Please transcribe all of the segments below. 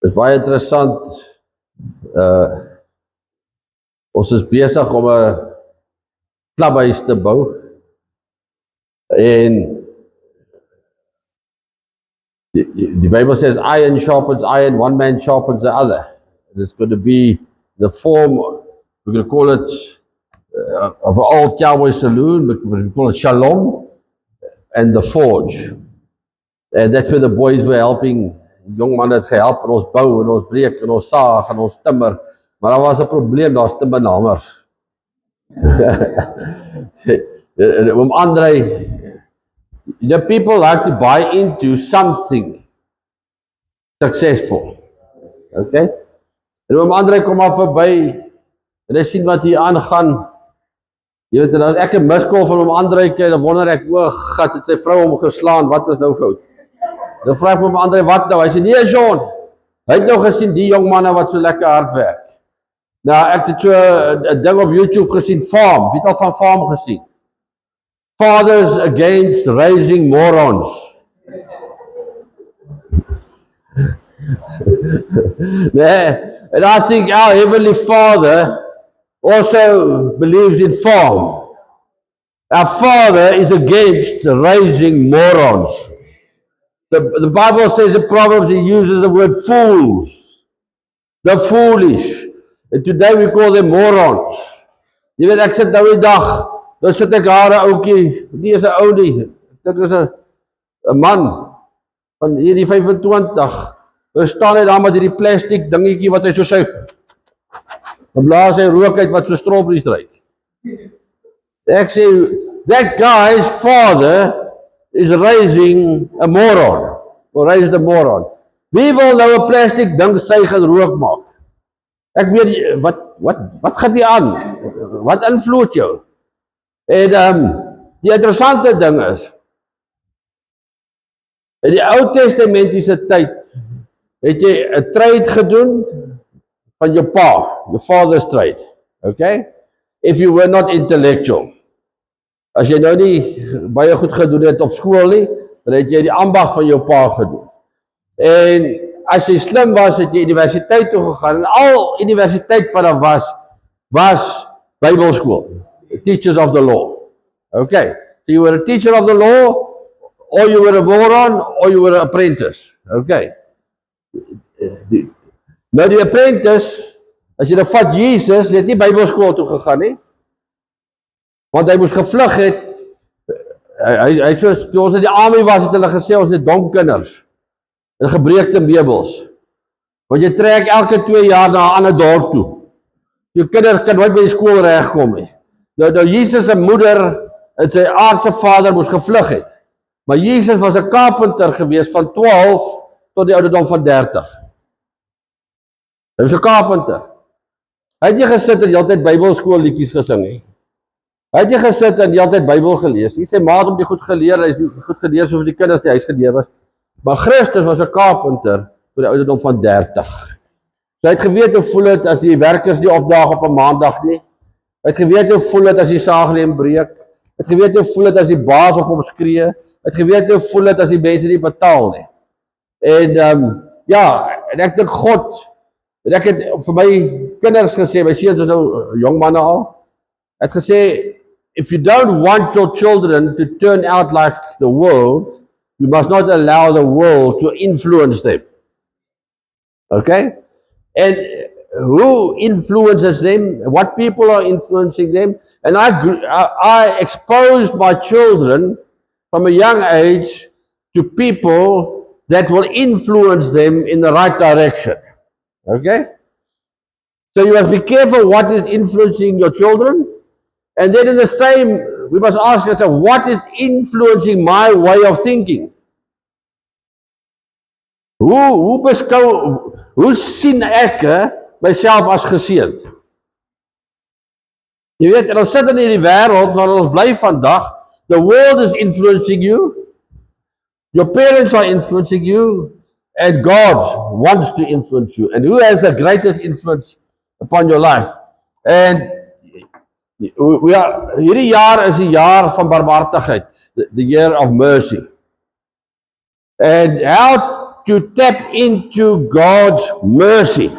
Dit is baie interessant. Ons is besig om 'n klubhuis te bou. En die Bible says iron sharpens iron, one man sharpens the other. It's going to be the form, we're going to call it of an old cowboy saloon, but we call it Shalom and the Forge. And that's where the boys were helping. Jong man het gehelp en ons bou en ons breek en ons saag en ons timmer. Maar daar was 'n probleem, daar's te min hamers. Andre, the people like to buy into something successful. Okay? En Andre kom maar verby en hy sien wat hier aangaan. Jy weet, en as ek 'n miskol van Andre kry, dan wonder ek, o, gat, het sy vrou hom geslaan, wat is nou fout? Dan vra ek vir Andre, wat nou? Hy sê, nee, John, hy het nou gesien die jong manne wat so lekker hard werk. Nou, ek het so 'n ding op YouTube gesien, Farm. Wie het al van Farm gesien? Fathers against raising morons. And I think our Heavenly Father also believes in Farm. Our Father is against raising morons. The Bible says in Proverbs, he uses the word fools. The foolish. And today we call them morons. Jy weet, ek sit nou die dag, dan sit ek haar oukie, nie is 'n ou nie, ek dink is 'n man, van hierdie 25, dan staan hy daar met hierdie plastic dingetjie wat hy so sê, dan blaas hy rook uit wat so strawberries ruik. Ek sê, that guy's father is raising a moron, or raised a moron. Wie wil nou 'n plastic ding suig en rook maak? Ek weet, wat gaan die aan? Wat invloed jou? En die interessante ding is, in die Ou Testamentiese tyd, het jy 'n trade gedoen van jou pa, your father's trade, okay? If you were not intellectual. As jy nou nie baie goed gedoen het op skool nie, dan het jy die ambag van jou pa gedoen. En as jy slim was, het jy universiteit toe gegaan, en al universiteit wat daar was Bybelskool, teachers of the law. Okay, so you were a teacher of the law, or you were a moron, or you were an apprentice. Okay. Nou die apprentice, as jy nou vat Jesus, het nie Bybelskool toe gegaan nie, want hy moes gevlug het, hy soos, toe ons in die army was, het hulle gesê, ons het dom kinders, en gebreekte meubels, want jy trek elke 2 jaar na 'n ander dorp toe, jou kinders kan nooit by die skool regkom nie. Nou Jesus se moeder en sy aardse vader moes gevlug het, maar Jesus was 'n carpenter gewees van 12 tot die ouderdom van 30. Hy was 'n carpenter. Hy het nie gesit en die hele tyd Bybelskool liedjies gesing nie. Hy het nie gesit en die hele tyd Bybel gelees. Hy sê ma het hom die goed geleer, hy is nie goed geleer soos die kinders die huis geleer was. Maar Christus was 'n carpenter tot die ouderdom van 30. So hy het geweet hoe voel het as die werkers nie opdaag op 'n maandag nie. Hy het geweet hoe voel het as die saaglem breek. Hy het geweet hoe voel het as die baas op hom skree. Hy het geweet hoe voel het as die mense nie betaal nie. En ja, en ek dink God, en ek het vir my kinders gesê, my seuns is nou jong manne al, het gesê, if you don't want your children to turn out like the world, you must not allow the world to influence them. Okay? And who influences them? What people are influencing them? And I exposed my children from a young age to people that will influence them in the right direction. Okay? So you must be careful what is influencing your children. And then in the same, we must ask ourselves, what is influencing my way of thinking? Hoe sien ek myself as geseënd? Jy weet, en ons sit in hierdie wêreld waar ons bly vandag, the world is influencing you, your parents are influencing you, and God wants to influence you. And who has the greatest influence upon your life? And hierdie jaar is die jaar van barmhartigheid, the year of mercy. And how to tap into God's mercy.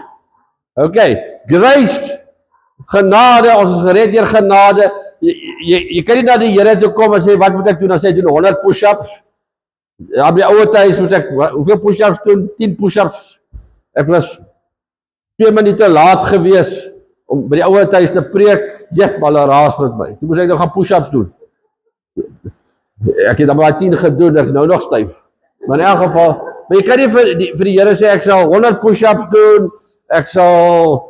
Okay, grace, genade, ons is gered deur genade. Jy kan nie na die Here toe kom en sê, wat moet ek doen? Dan sê hy, doen 100 push-ups. Ja, by die ouer tyd moes ek, hoeveel push-ups doen? 10 push-ups. Ek was 2 minute laat gewees om by die ouer tyd te preek, maar hulle raas met my. Toe moes ek nou gaan push-ups doen. Ek het dan maar 10 gedoen, ek is nou nog styf. Maar in elk geval, maar jy kan nie vir die Here sê, ek sal 100 push-ups doen, ek sal,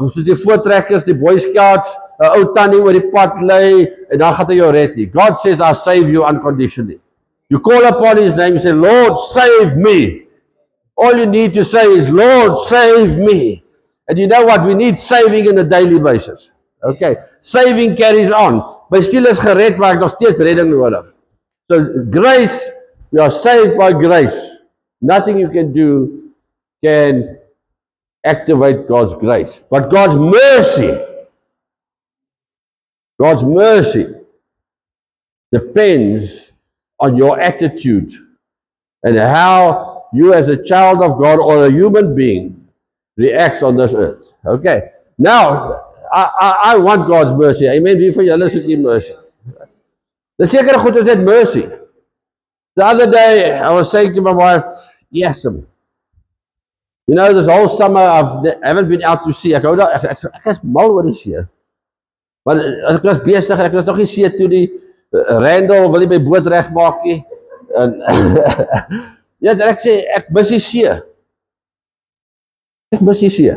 soos die voortrekkers, die Boy Scouts, 'n ou tannie oor die pad lê, en dan gaan hy jou red nie. God says, I'll save you unconditionally. You call upon His name, you say, Lord, save me. All you need to say is, Lord, save me. And you know what? We need saving on a daily basis. Okay. Saving carries on. My stiel is gered, maar ek nog steeds redding nodig. So grace, we are saved by grace. Nothing you can do can activate God's grace. But God's mercy depends on your attitude and how you as a child of God or a human being reacts on this earth. Okay. Now, I want God's mercy. Amen. Wie van julle soek die mercy? Dis seker goed as dit mercy. The other day, I was saying to my wife, yes, you know, this whole summer I haven't been out to sea. Ek is mal oor die see. Maar as ek was besig, ek was nog nie see toe die Randall wil nie my boot regmaak nie. En ja, ek sê ek mis die see. Ek mis die see.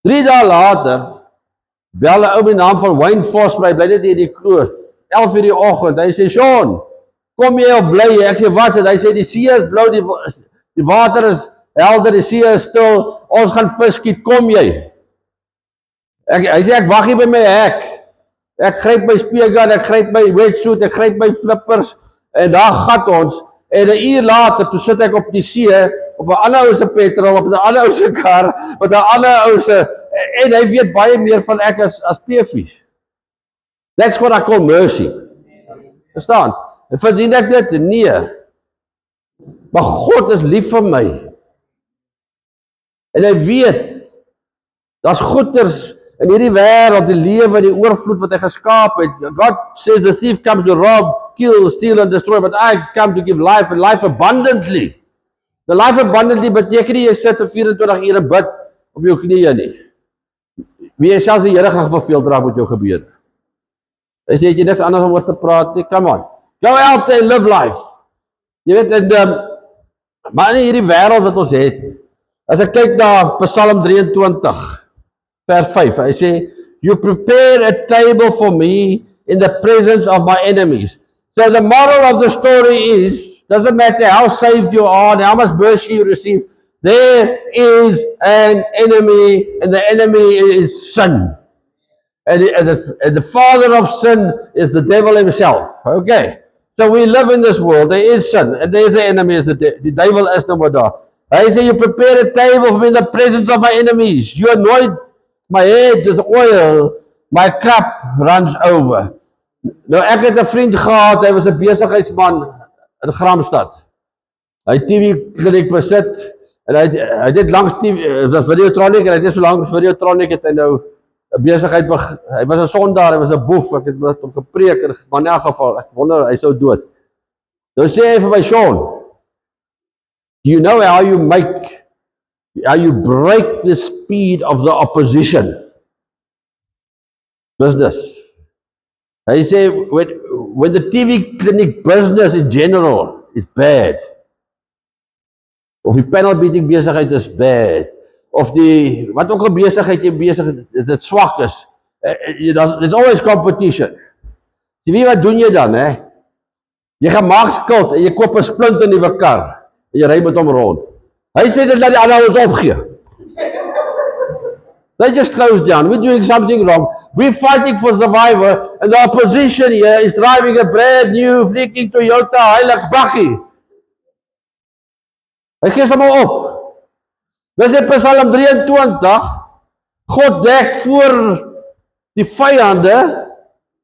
3 dae later bel 'n ou met die naam van Wayne Vos my, bly net hier in die kloof. 11 uur die oggend. Hy sê, "Sean, kom jy op bly?" Ek sê, "Wat?" Hy sê, "Die see is blou, die water is helder, die see is stil. Ons gaan vis skiet, kom jy?" Hy sê, "Ek wag hier by my hek. Ek gryp my speargun, ek gryp my wetsuit, ek gryp my flippers en daar gat ons." En 'n uur later, toe sit ek op die see, op 'n ander ou se petrol, op 'n ander ou se kar, met 'n ander ou se, en hy weet baie meer van ek as P-fish. That's what I call mercy. Verstaan? En verdien ek dit? Nee. Maar God is lief vir my. En hy weet, daar's goeders in hierdie wêreld, die lewe, die oorvloed wat hy geskaap het. God says the thief comes to rob, kill, steal and destroy, but I come to give life and life abundantly. The life abundantly beteken nie jy sit vir 24 ure bid op jou knieë nie. Wie jy selfs die Here gaan verveeld raak met jou gebede. Hy sê, het jy niks anders om oor te praat nie? Come on. Go out and live life. Jy weet, maar in hierdie wêreld wat ons het, as ek kyk na Psalm 23, vers 5, hy sê, you prepare a table for me in the presence of my enemies. So the moral of the story is, doesn't matter how saved you are and how much mercy you receive, there is an enemy, and the enemy is sin. And the father of sin is the devil himself. Okay. So we live in this world. There is sin. And there is an enemy. The devil is no more there. Hy sê, you prepare a table for me in the presence of my enemies. You anoint my head with oil. My cup runs over. Nou, ek het 'n vriend gehad. Hy was 'n besigheidsman in Gramstad. Hy het TV-kliniek besit. En hy het langs TV, Videotronic, en hy het so langs Videotronic het hy nou besigheid, hy was 'n sondaar, hy was 'n boef, ek het met hom gepreek, maar in elk geval, ek wonder, hy sou dood. Nou sê hy vir my, Sean, do you know how you break the speed of the opposition? Business. Hy sê, when the TV clinic business in general is bad, of die panel beating besigheid is bad, of die, wat ook al besigheid jy besig is, dit swak is, there's always competition. So wie wat doen jy dan, hè? Jy gaan maak skuld, en jy koop 'n splinte nuwe kar, en jy ry met hom rond. Hy sê dit laat die ander ons opgee. They just closed down. We're doing something wrong. We're fighting for survival, and the opposition here is driving a brand new freaking Toyota Hilux bakkie. Hy gee sommer op. Dis in Psalm 23, God dek voor die vyande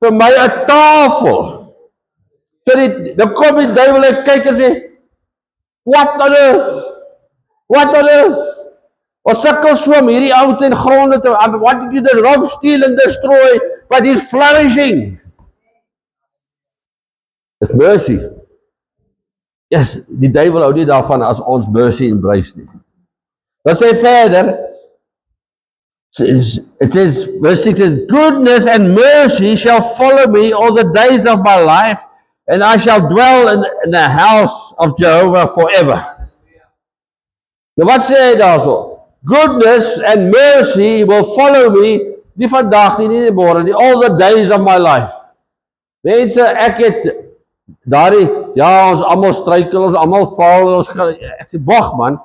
vir my 'n tafel. So dan kom die duiwel en kyk en sê, What on earth? What on earth? Ons sukkel so om hierdie ou ten gronde te, what did you do? Rob, steal and destroy, but he's flourishing. It's mercy. Yes, die duivel hou nie daarvan as ons mercy embrace nie. Dan sê verder, it says, verse 6 says, goodness and mercy shall follow me all the days of my life, and I shall dwell in the house of Jehovah forever. Nou wat sê hy daarso? Goodness and mercy will follow me, nie vandag nie die môre nie, all the days of my life. Mense, ek het daardie, ja, ons almal struikel, ons almal val, ek sê, wag man,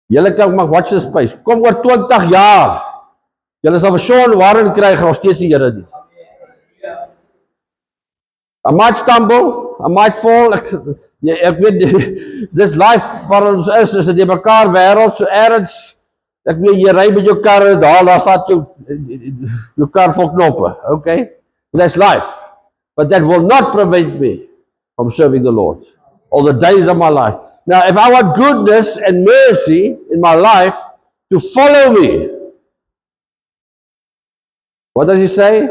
julle kan maar watch the space, kom oor 20 jaar, julle sal vir Sean Warren kry, gaan ons steeds die Here dien. I might stumble, I might fall, ek weet, this life waar ons is dit mekaar wêreld, so ergens, ek weet, jy ry met jou kar, daar staat jou kar vol knoppe, okay? That's life, but that will not prevent me from serving the Lord all the days of my life. Now, if I want goodness and mercy in my life to follow me, what does he say?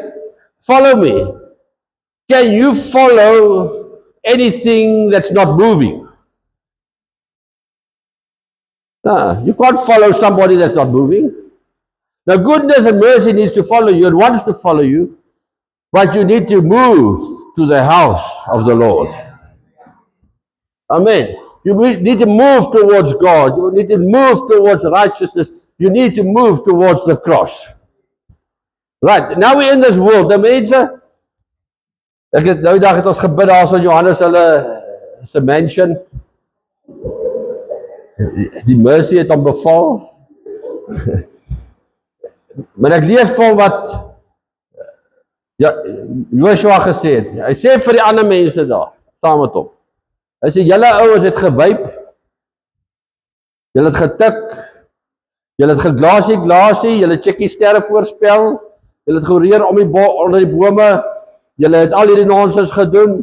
Follow me. Can you follow anything that's not moving? No, you can't follow somebody that's not moving. Now, goodness and mercy needs to follow you and wants to follow you, but you need to move to the house of the Lord. Amen. You need to move towards God. You need to move towards righteousness. You need to move towards the cross. Right, now we're in this world. The mense, ek het nou dag het ons gebid daar so Johannes hulle se mansion. Die mercy het hom beval. Maar ek lees van wat ja, Joshua gesê het. Hy sê vir die ander mense daar, saam met hom. Hy sê, julle ouens het gewyp, julle het getik, julle het glasie, julle het checkie sterre voorspel, julle het georeer om onder die bome, julle het al hierdie nonsens gedoen,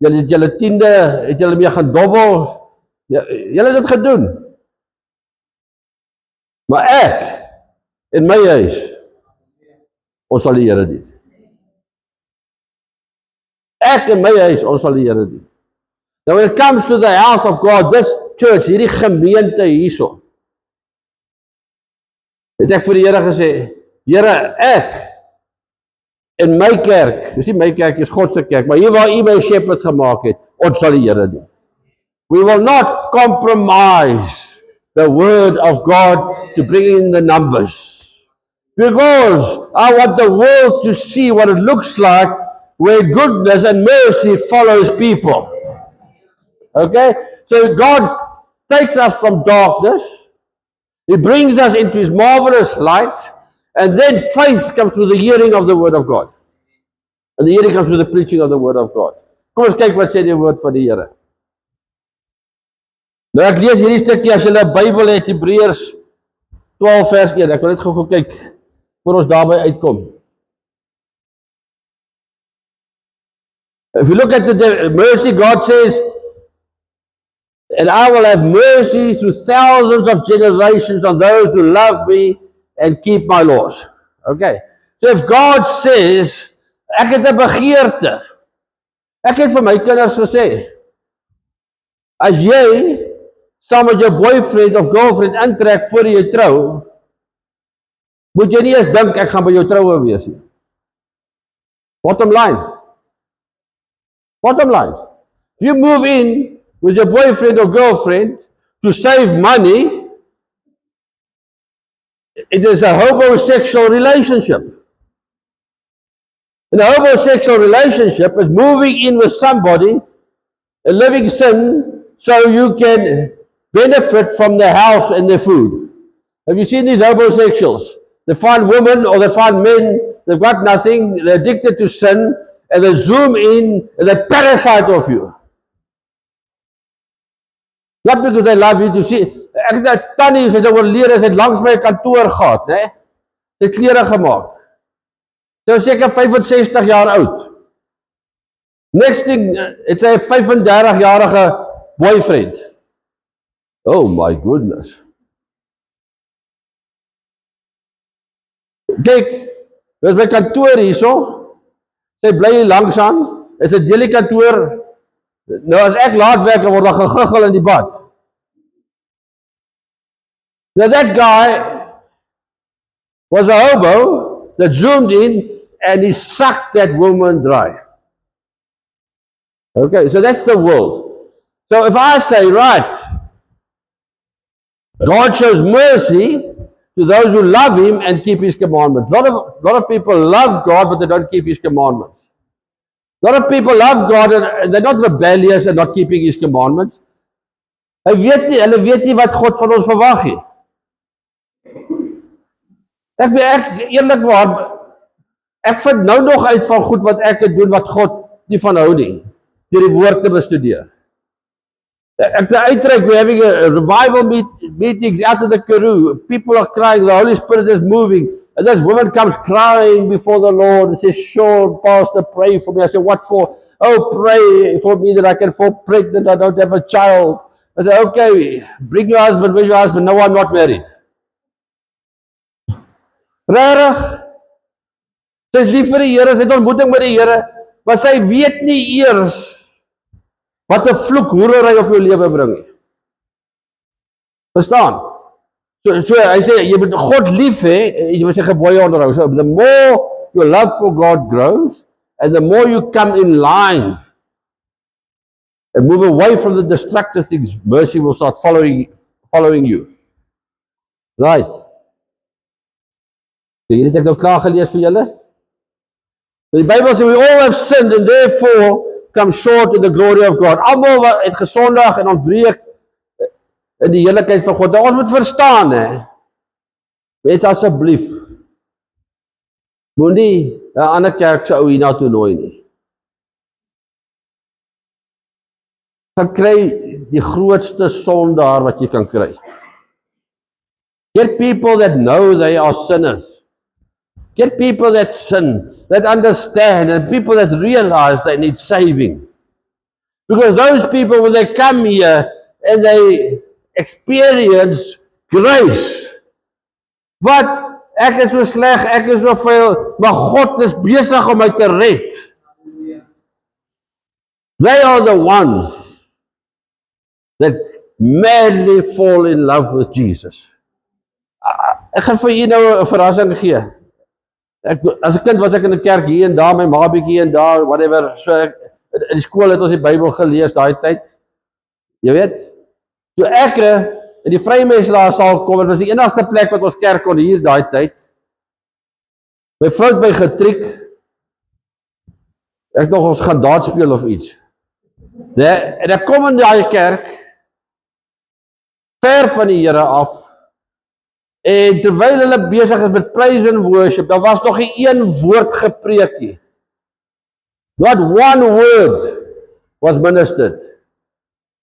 julle het julle tiende, het julle mee gaan dobbel, julle het dit gedoen. Maar ek, in my huis, ons sal die Here dien. Ek in my huis, ons sal die Here dien. Now when it comes to the house of God, this church, hierdie gemeente hierso, het ek vir die Here gesê, Here, ek in my kerk, dis nie my kerk, dis God se kerk, maar hier waar U my shepherd gemaak het, ons sal die Here dien. We will not compromise the word of God to bring in the numbers. Because I want the world to see what it looks like where goodness and mercy follows people. Okay? So God takes us from darkness, He brings us into His marvelous light, and then faith comes through the hearing of the word of God. And the hearing comes through the preaching of the word of God. Kom ons kyk wat sê die woord van die Here. Nou ek lees hierdie stukkie as julle 'n Bybel het, Hebreërs 12 vers 1. Ek wil net gou kyk voor ons daarby uitkom. If you look at the mercy, God says, and I will have mercy through thousands of generations on those who love me and keep my laws. Okay. So if God says, ek het 'n begeerte. Ek het vir my kinders gesê, as jy saam met jou boyfriend of girlfriend intrek voor jy trou, moet jy nie eens dink ek gaan by jou troue wees nie. Bottom line. Bottom line. If you move in with your boyfriend or girlfriend to save money, it is a homosexual relationship. And a homosexual relationship is moving in with somebody, a living sin, so you can benefit from their house and their food. Have you seen these homosexuals? They find women or they find men, they've got nothing, they're addicted to sin, and they zoom in and they parasite of you. Not because they love you to see. Ek het 'n tannie sy het oorlede, sy het langs my kantoor gehad, né? Sy het klere gemaak. Sy was seker 65 jaar oud. Next thing, het sy 'n 35-jarige boyfriend. Oh my goodness. Kyk, dis my kantoor hierso. Sy bly hier langs aan. Is 'n deel die kantoor. Nou as ek laat werk, word daar gegiggel in die bad. Now that guy was a hobo that zoomed in and he sucked that woman dry. Okay, so that's the world. So if I say, right, God shows mercy to those who love Him and keep His commandments. A lot of people love God, but they don't keep His commandments. A lot of people love God and they're not rebellious and not keeping His commandments. Hulle weet nie wat God van ons verwag nie. Ek eerlikwaar, ek vind nou nog uit van goed wat ek doen wat God nie van hou nie, deur die woord te bestudeer. Ek te uitreik, we're having a revival meetings out of the Karoo. People are crying, the Holy Spirit is moving. And this woman comes crying before the Lord and says, Sean, Pastor, pray for me. I said, what for? Oh, pray for me that I can fall pregnant, I don't have a child. I said, okay, bring your husband, where's your husband? No, I'm not married. Rarig. Sy is lief vir die Here, sy het ontmoeting met die Here, maar sy weet nie eers wat 'n vloek hoerery op jou lewe bring nie. Verstaan? So hy sê jy moet God lief hê, jy moet sy gebooie onderhou. So the more your love for God grows and the more you come in line and move away from the destructive things, mercy will start following you. Right. Jy het ek nou klaar gelees vir julle? Die Bybel sê we all have sinned and therefore come short in the glory of God. Almal het gesondig en ontbreek in die heiligheid van God. Nou ons moet verstaan, hè. Mense asseblief moenie 'n ander kerk se ou hiernatoe nooi nie. Gaan kry die grootste sondaar wat jy kan kry. Get people that know they are sinners. Get people that sin, that understand, and people that realize they need saving. Because those people, when they come here and they experience grace, wat? Ek is so sleg, ek is so veel, maar God is besig om my te red. They are the ones that madly fall in love with Jesus. Ek gaan vir julle nou 'n verrassing gee. As 'n kind was ek in 'n kerk hier en daar, my ma bietjie en daar, whatever. So in die skool het ons die Bybel gelees daai tyd. Jy weet, toe ek in die Vrymenslaersaal kom, dit was die enigste plek wat ons kerk kon hier daai tyd. My vrou het my getriek. Ek nog ons gaan daad speel of iets. En ek kom in daai kerk ver van die Here af. En terwyl hulle besig is met praise and worship, daar was nog nie een woord gepreek nie. Not one word was ministered.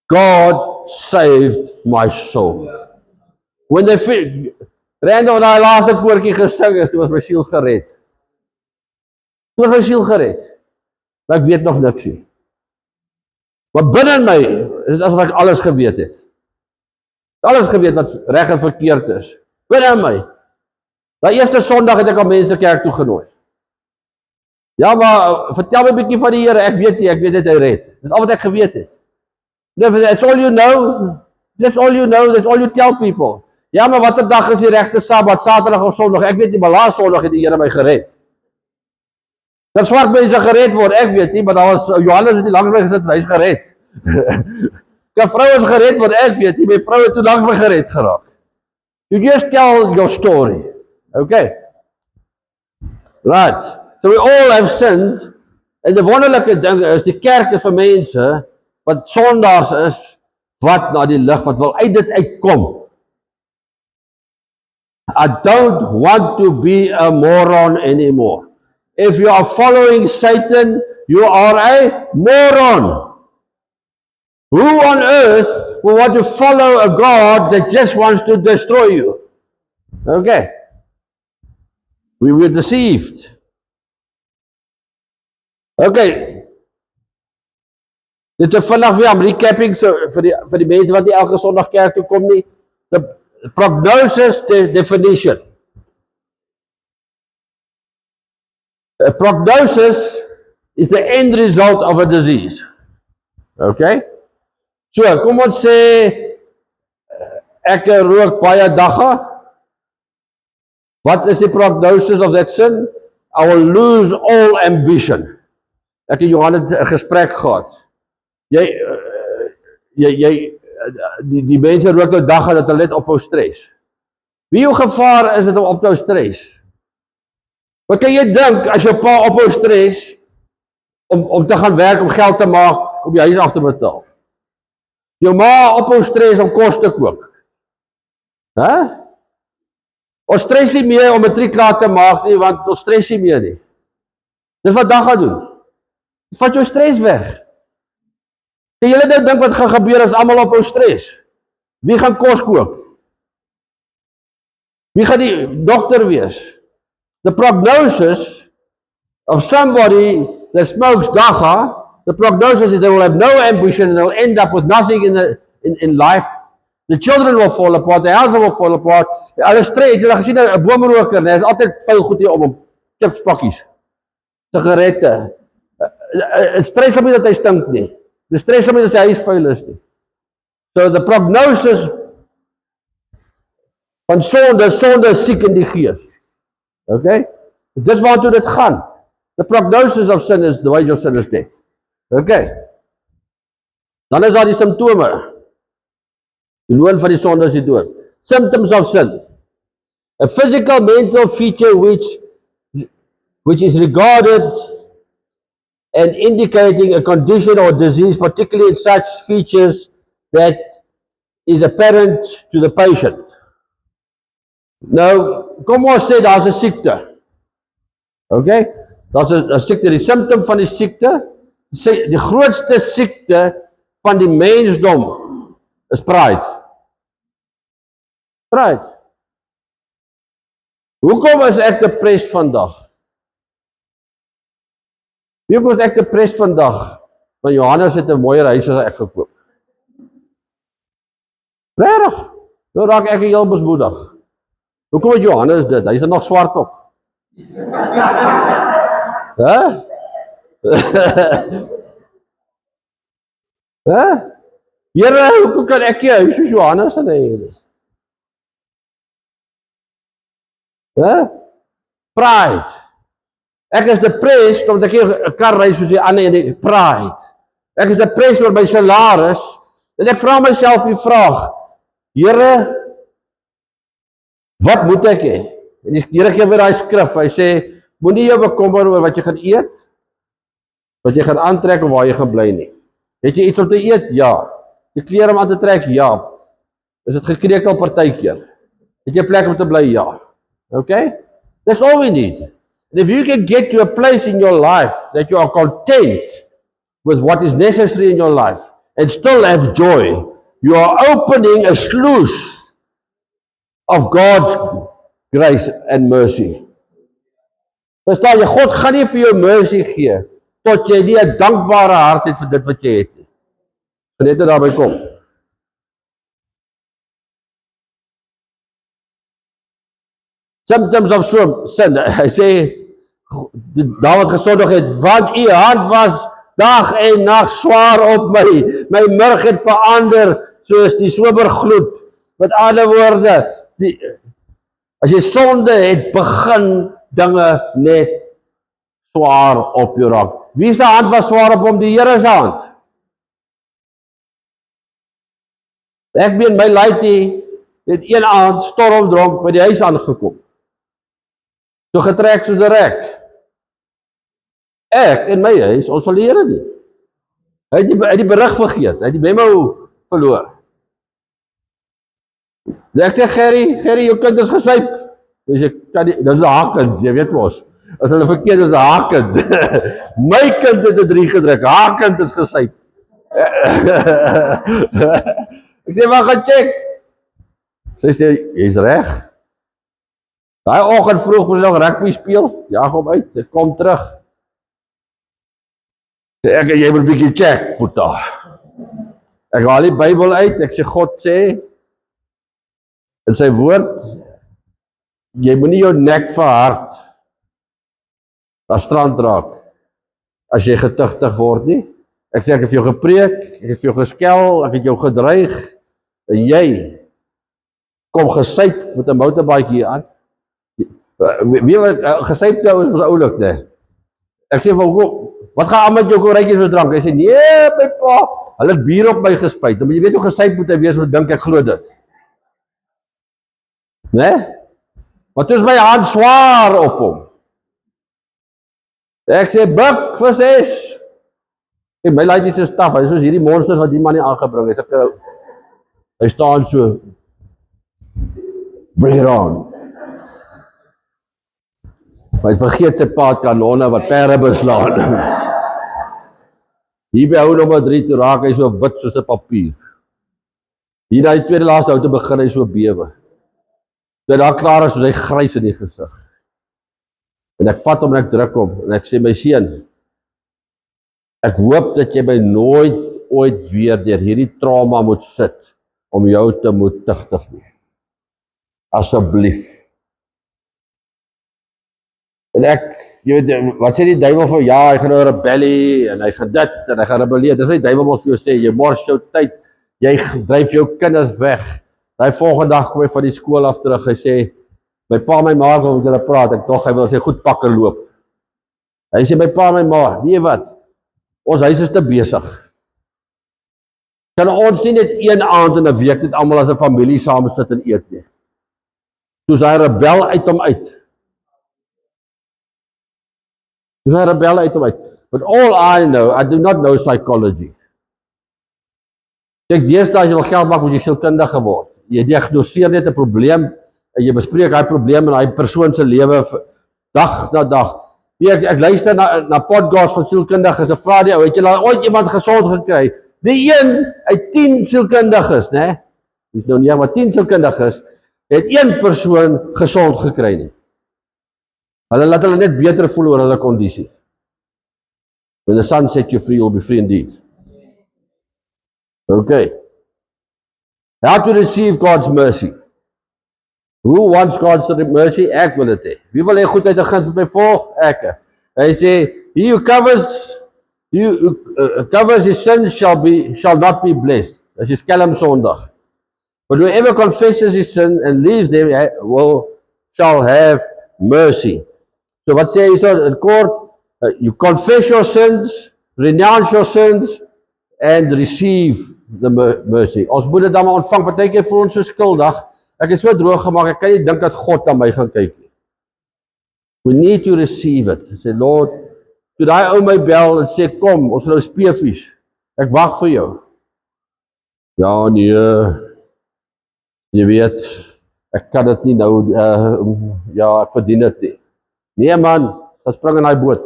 God saved my soul. When they Randall daai laaste koortjie gesing is, toe was my siel gered. Toe was my siel gered. Maar ek weet nog niks nie. Maar binne in my is asof ek alles geweet het. Alles geweet wat reg en verkeerd is. Binne in my. Daai eerste Sondag het ek al mense kerk toe genooi. Ja, maar vertel my 'n bietjie van die Here. Ek weet nie, ek weet net hy red. Dis al wat ek geweet het. That's all you know. That's all you know. That's all you tell people. Ja, maar watter dag is die regte Sabbat? Saterdag of Sondag? Ek weet nie, maar laas Sondag het die Here my gered. Dat swart mense gered word, ek weet nie, maar daar was Johannes het nie langs my gesit, hy's gered. Dat vrouens gered word, ek weet nie, my vrou het toe langs my gered geraak. You just tell your story. Okay. Right. So we all have sinned. En die wonderlike ding is, die kerk is vir mense wat sondaars is, wat na die lig, wat wil uit dit uitkom. I don't want to be a moron anymore. If you are following Satan, you are a moron. Who on earth will want to follow a God that just wants to destroy you? Okay. We were deceived. Okay. Dit is vandag weer 'n recapping vir die mense wat nie elke Sondag kerk toe kom nie. The prognosis definition. A prognosis is the end result of a disease. Okay? So, kom ons sê ek rook baie dagga. What is the prognosis of that sin? I will lose all ambition. Ek en Johan het 'n gesprek gehad. Die mense rook nou dagga dat hulle net ophou stres. Wie jou gevaar is dit om op te hou stres? Wat kan jy dink as jou pa ophou stres om te gaan werk, om geld te maak, om die huis af te betaal? Jou ma ophou stres om kos te kook. Ons stres nie meer om matriek klaar te maak nie, want ons stres nie meer nie. Dis wat dagga doen. Vat jou stres weg. Kan julle nou dink wat gaan gebeur as almal ophou stres? Wie gaan kos kook? Wie gaan die dokter wees? The prognosis of somebody that smokes dagga, the prognosis is they will have no ambition and they will end up with nothing in life. The children will fall apart, the house will fall apart. Hulle stres, julle gesien 'n boomroker, nee, is altyd vuil goed hier om hom. Chipspakkies, sigarette. Stres hom nie dat hy stink nie. Die stres hom nie dat sy huis vuil is nie. So the prognosis van sonde is siek in die gees. Okay? Dis waartoe dit gaan. The prognosis of sin is the wage of sin is death. Okay? Dan is daar die simptome. Die loon van die sonde is die dood. Symptoms of sin. A physical mental feature which is regarded and indicating a condition or disease, particularly in such features that is apparent to the patient. Nou, kom ons sê daar's 'n siekte. Okay? Daar's 'n siekte, die simptoom van die siekte, die grootste siekte van die mensdom is pride. Pride. Hoekom is ek depressed vandag? Hoekom is ek depressed vandag? Want Johannes het 'n mooier huis as ek gekoop. Regtig? Nou raak ek heel besmoedig. Hoekom het Johannes dit? Hy's nog swart op. Hè? Hè? Here, hoekom kan ek nie huis soos Johannes en hy nie? Hè? Pride. Ek is depressed omdat ek 'n kar ry soos die ander en pride. Ek is depressed oor my salaris en ek vra myself die vraag: Here, wat moet ek hê? En die Here gee weer daai skrif. Hy sê, moenie jou bekommer oor wat jy gaan eet, wat jy gaan aantrek of waar jy gaan bly nie. Het jy iets om te eet? Ja. Die klere om aan te trek? Ja. Is dit gekrekel partykeer? Het jy plek om te bly? Ja. Okay? That's all we need. And if you can get to a place in your life that you are content with what is necessary in your life and still have joy, you are opening a sluice of God's grace and mercy. Verstaan jy, God gaan nie vir jou mercy gee tot jy nie 'n dankbare hart het vir dit wat jy het nie. Net daarby kom. Symptoms of sin. Hy sê, daar wat gesondig het, want u hand was dag en nag swaar op my. My murg het verander soos die somergloed. Met ander woorde, as jy sonde het, begin dinge net swaar op jou raak. Wie se hand was swaar op hom? Die Here se hand. Ek meen my laaitie het een aand stormdronk by die huis aangekom. So getrek soos 'n rek. Ek in my huis, ons sal die Here nie. Hy het die berig vergeet, hy het die memo verloor. Ek sê, Gerry, jou kind is gesuip. Dus ek kan nie, dit is 'n haarkind, jy weet mos. As hulle verkeerd is 'n haarkind. My kind het 'n 3 gedruk, haar kind is gesuip. Ek sê, maar gaan check. Sy sê, jy's reg. Daai oggend vroeg moes nog rugby speel, jaag hom uit, ek kom terug. Sê ek, jy moet 'n bietjie check, Boeta. Ek haal die Bybel uit, ek sê God sê in sy woord, jy moenie jou nek verhard as strand raak as jy getugtig word nie. Ek sê ek het vir jou gepreek, ek het vir jou geskel, ek het jou gedreig en jy kom gesyp met 'n motorbaadjie aan. Wie wat gesyp nou is ons oulik, né? Ek sê wat gaan aan met jou korytjies met drank? Hy sê nee, my pa, hulle het bier op my gespuit. Maar jy weet hoe gesyp moet hy wees om te dink ek glo dit. Né? Maar toe is my hand swaar op hom. Ek sê buk vir 6. Hey, my laaitjie is so staf, hy is soos hierdie monsters wat die man nie aangebring het. Hy staan so, bring it on. Maar hy vergeet sy paad kanonne wat perde beslaan. Hier by hou nommer 3 toe raak hy so wit soos 'n papier. Hier na die tweede laaste hou te begin hy so bewe. Toe daar klaar is, soos hy grys in die gesig. En ek vat hom en ek druk hom en ek sê my seun, ek hoop dat jy my nooit ooit weer deur hierdie trauma moet sit om jou te moet tugtig nie. Asseblief. En ek, jy weet, wat sê die duiwel vir ja, hy gaan nou rebellie en hy gaan dit en hy gaan rebelleer. Dis wat die duiwel mos vir jou sê, jy mors jou tyd, jy dryf jou kinders weg. Daai volgende dag kom hy van die skool af terug, hy sê, my pa en my ma wil met julle praat, ek dog hy wil sê, goed pak en loop. Hy sê, my pa en my ma, weet jy wat, ons huis is te besig. Kan ons nie net een aand in 'n week net almal as 'n familie saam sit en eet nie. Toe's hy rebel uit hom uit. But all I know, I do not know psychology. Kyk, deesdae as jy wil geld maak, moet jy sielkundige word. Jy diagnoseer net 'n probleem en jy bespreek daai probleem in daai persoon se lewe dag na dag. Ek luister na podcasts van sielkundiges en vra die ou, het jy al ooit iemand gesond gekry? Die een uit 10 sielkundiges, né? Dis nou nie, maar 10 sielkundiges het een persoon gesond gekry nie. Hulle laat hulle net beter voel oor hulle kondisie. When the sun sets you free, you'll be free indeed. Okay. How to receive God's mercy? Who wants God's mercy? Ek wil dit hê. Wie wil hê goedheid en guns met my volg? Ek. Hy sê, he who covers his sins shall not be blessed. As jy skelm Sondag. But whoever confesses his sin and leaves them shall have mercy. So wat sê hy so in kort? You confess your sins, renounce your sins, and receive the mercy. Ons moet dit dan maar ontvang, partykeer voel ons so skuldig. Ek is so droog gemaak, ek kan nie dink dat God aan my gaan kyk nie. We need to receive it. Sê, Lord, toe daai ou my bel en sê, kom, ons gaan nou speefies. Ek wag vir jou. Ja, nee, jy weet, ek kan dit nie nou, ja, ek verdien dit nie. Nee man, gaan spring in daai boot.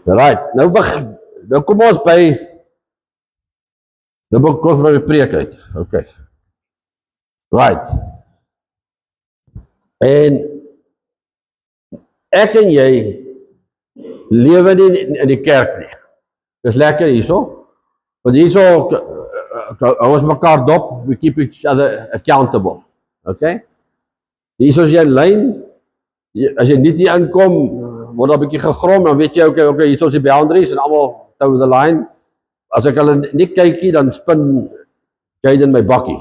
Right, nou kom ons by die preek uit. Okay. Right. En ek en jy lewe nie in die kerk nie. Dis lekker hierso. Want hierso ons mekaar dop, we keep each other accountable. Okay? Hierso is jy in lyn. As jy nie hier inkom, word daar 'n bietjie gegrom, dan weet jy okay, hierso is die boundaries en almal toe the line. As ek hulle nie kykie, dan spin Jaden my bakkie.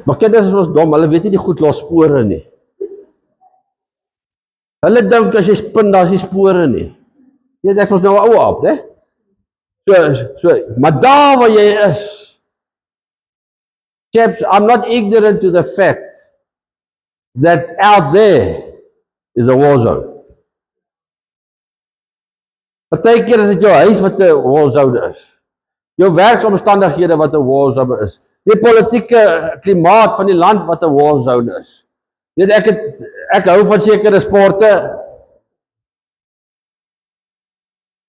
Maar kinders is ons dom, hulle weet nie die goed los spore nie. Hulle dink as jy spin, daar is nie spore nie. Jy sê ek was nou 'n ou aap, né? So, maar daar waar jy is, chaps, I'm not ignorant to the fact that out there is a war zone. Partykeer is dit jou huis wat 'n war zone is. Jou werksomstandighede wat 'n war zone is. Die politieke klimaat van die land wat 'n war zone is. Weet ek hou van sekere sporte.